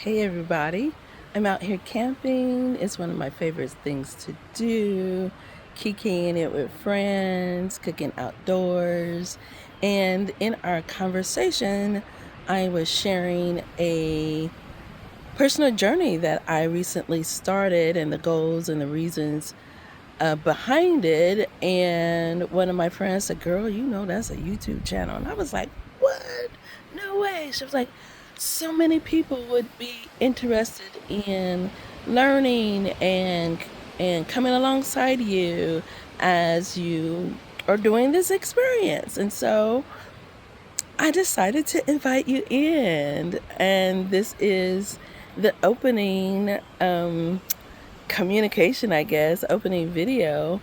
Hey everybody, I'm out here camping. It's one of my favorite things to do. Kikiing it with friends, cooking outdoors. And in our conversation, I was sharing a personal journey that I recently started and the goals and the reasons behind it. And one of my friends said, "Girl, that's a YouTube channel." And I was like, "What? No way." She was like, "So many people would be interested in learning and coming alongside you as you are doing this experience." And so I decided to invite you in. And this is the opening communication, I guess, opening video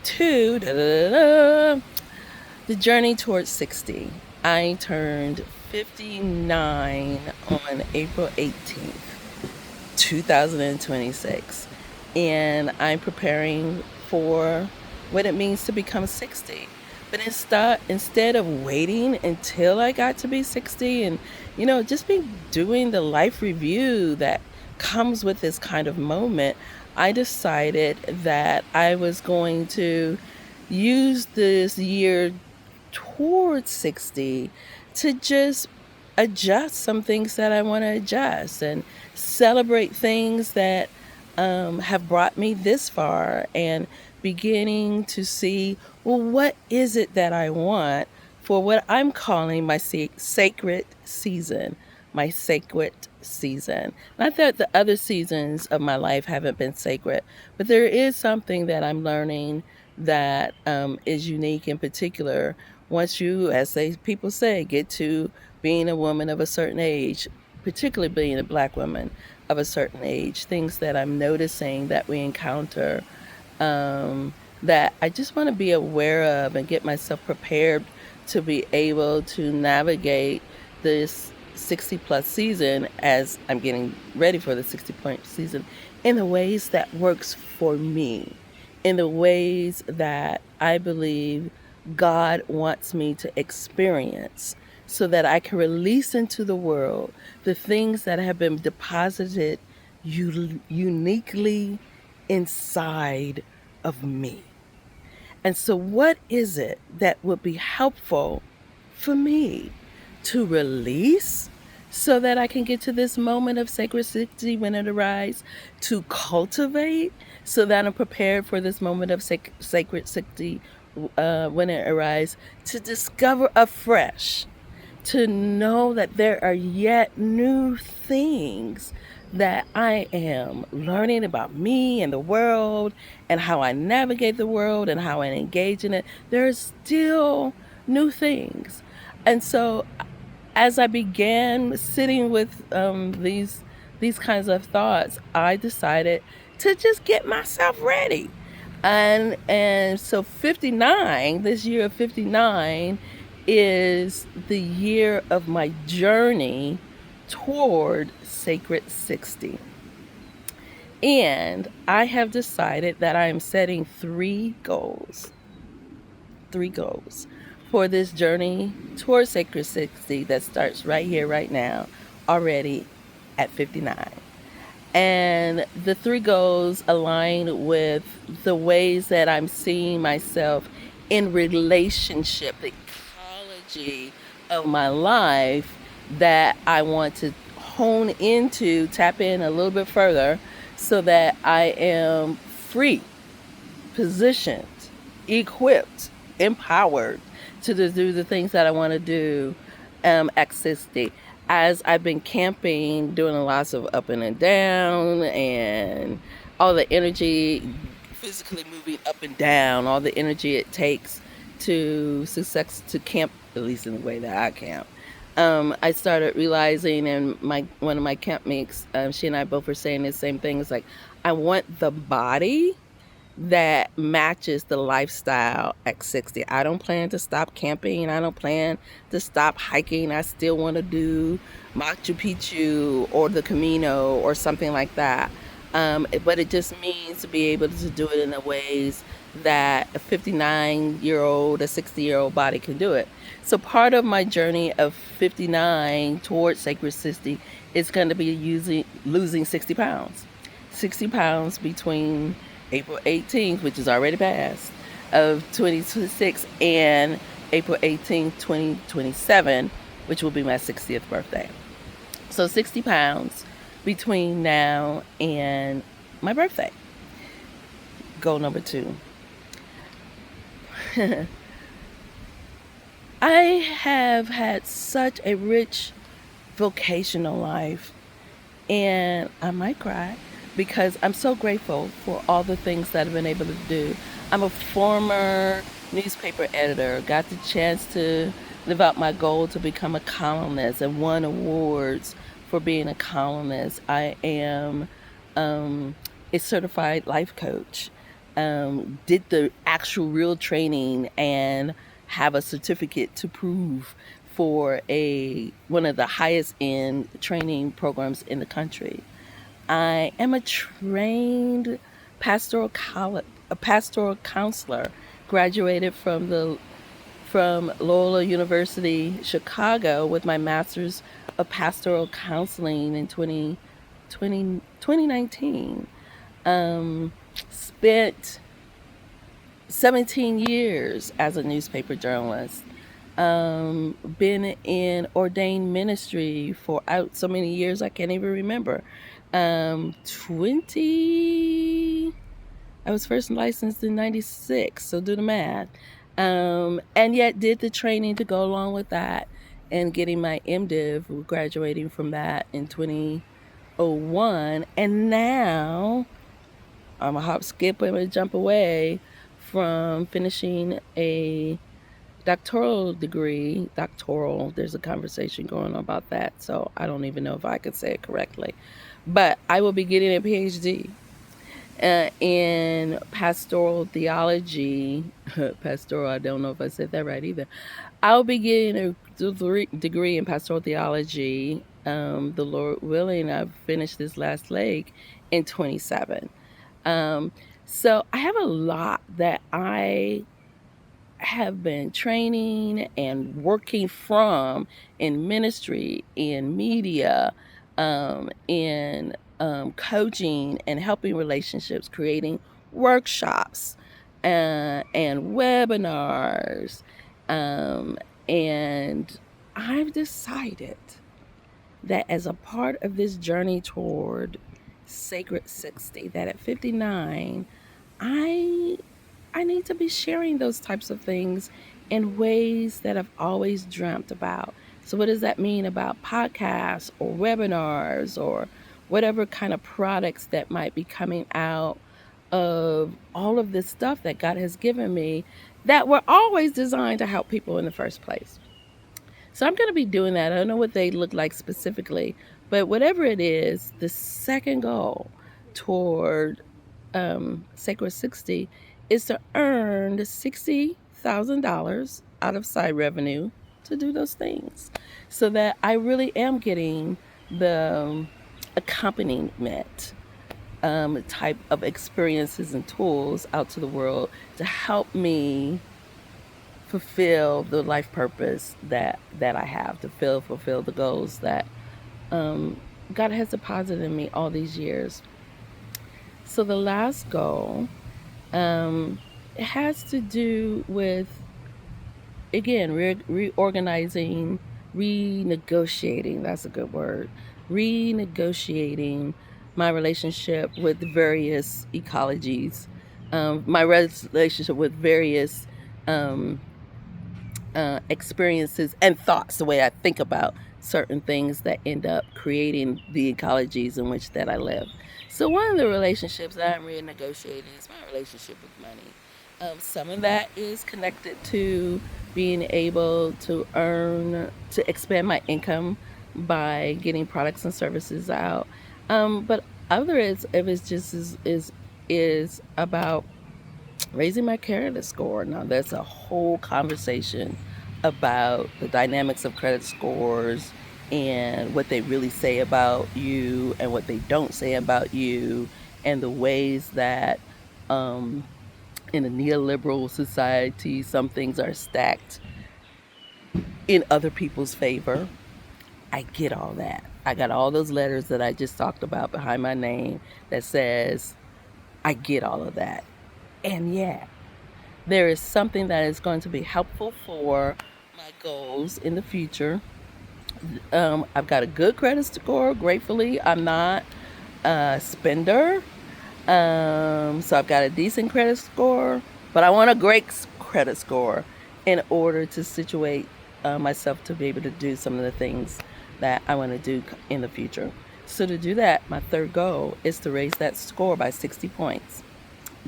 to the journey towards 60. I turned 59 on April 18th, 2026. And I'm preparing for what it means to become 60. But instead of waiting until I got to be 60 and, just be doing the life review that comes with this kind of moment, I decided that I was going to use this year towards 60 to just adjust some things that I want to adjust and celebrate things that have brought me this far, and beginning to see, well, what is it that I want for what I'm calling my sacred season, my sacred season. Not that the other seasons of my life haven't been sacred, but there is something that I'm learning that is unique in particular once you, as people say, get to being a woman of a certain age, particularly being a Black woman of a certain age, things that I'm noticing that we encounter um, that I just want to be aware of and get myself prepared to be able to navigate this 60 plus season as I'm getting ready for the 60-point season in the ways that works for me, in the ways that I believe God wants me to experience, so that I can release into the world the things that have been deposited uniquely inside of me. And so, what is it that would be helpful for me to release so that I can get to this moment of sacred 60 when it arrives, to cultivate so that I'm prepared for this moment of sacred 60 when it arrives, to discover afresh, to know that there are yet new things that I am learning about me and the world and how I navigate the world and how I engage in it. There's still new things. And so as I began sitting with these kinds of thoughts, I decided to just get myself ready. And so 59, this year of 59, is the year of my journey toward Sacred 60. And I have decided that I am setting three goals for this journey towards Sacred 60 that starts right here, right now, already at 59. And the three goals align with the ways that I'm seeing myself in relationship, the ecology of my life that I want to hone into, tap in a little bit further, so that I am free, positioned, equipped, empowered to do the things that I want to do at 60. As I've been camping, doing lots of up and down, and all the energy, physically moving up and down, all the energy it takes to camp, at least in the way that I camp. I started realizing, and one of my campmates, she and I both were saying the same thing. It's like, I want the body that matches the lifestyle at 60. I don't plan to stop camping. I don't plan to stop hiking. I still want to do Machu Picchu or the Camino or something like that. But it just means to be able to do it in the ways that a 59-year-old, a 60-year-old body can do it. So part of my journey of 59 towards Sacred 60 is going to be losing 60 pounds. 60 pounds between April 18th, which is already passed, of 2026, and April 18th, 2027, which will be my 60th birthday. So 60 pounds between now and my birthday. Goal number 2. I have had such a rich vocational life, and I might cry because I'm so grateful for all the things that I've been able to do. I'm a former newspaper editor, got the chance to live out my goal to become a columnist and won awards for being a columnist. I am a certified life coach. Did the actual real training and have a certificate to prove for one of the highest end training programs in the country. I am a trained pastoral counselor, graduated from Loyola University, Chicago, with my master's of pastoral counseling in 2019. Spent 17 years as a newspaper journalist. Been in ordained ministry for so many years I can't even remember. 20. I was first licensed in 96, so do the math. And yet did the training to go along with that, and getting my MDiv, graduating from that in 2001. And now I'm a hop, skip, and a jump away from finishing a doctoral degree. There's a conversation going on about that, so I don't even know if I could say it correctly. But I will be getting a PhD in pastoral theology. Pastoral, I don't know if I said that right either. I'll be getting a degree in pastoral theology, the Lord willing. I've finished this last leg in 27. So I have a lot that I have been training and working from in ministry, in media, in coaching and helping relationships, creating workshops and webinars. And I've decided that as a part of this journey toward Sacred 60, that at 59, I need to be sharing those types of things in ways that I've always dreamt about. So what does that mean about podcasts or webinars or whatever kind of products that might be coming out of all of this stuff that God has given me that were always designed to help people in the first place? So I'm going to be doing that. I don't know what they look like specifically, but whatever it is, the second goal toward Sacred 60 is to earn $60,000 out of side revenue to do those things, so that I really am getting the accompaniment type of experiences and tools out to the world to help me fulfill the life purpose that I have, to fulfill the goals that God has deposited in me all these years. So the last goal, it has to do with, again, reorganizing, renegotiating, that's a good word, renegotiating my relationship with various ecologies, my relationship with various experiences and thoughts, the way I think about certain things that end up creating the ecologies in which that I live. So one of the relationships that I'm renegotiating is my relationship with money. Some of that is connected to being able to expand my income by getting products and services out. But other is about raising my credit score. Now, there's a whole conversation about the dynamics of credit scores and what they really say about you and what they don't say about you, and the ways that In a neoliberal society, some things are stacked in other people's favor. I get all that. I got all those letters that I just talked about behind my name that says, I get all of that. And yeah, there is something that is going to be helpful for my goals in the future. I've got a good credit score. Gratefully, I'm not a spender. So I've got a decent credit score, but I want a great credit score in order to situate myself to be able to do some of the things that I want to do in the future. So to do that, my third goal is to raise that score by 60 points.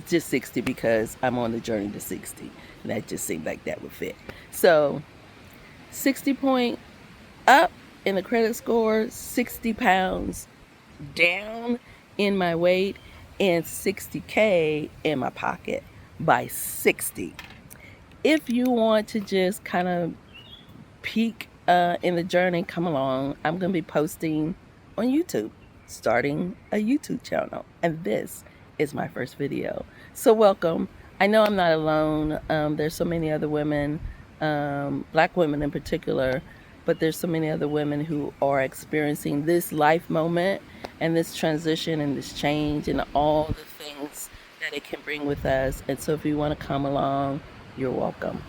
Just 60 because I'm on the journey to 60. And that just seemed like that would fit. So 60 point up in the credit score, 60 pounds down in my weight, and 60K in my pocket by 60. If you want to just kind of peek in the journey, come along. I'm going to be posting on YouTube, starting a YouTube channel. And this is my first video. So welcome. I know I'm not alone. There's so many other women, Black women in particular, but there's so many other women who are experiencing this life moment and this transition and this change and all the things that it can bring with us. And so if you want to come along, you're welcome.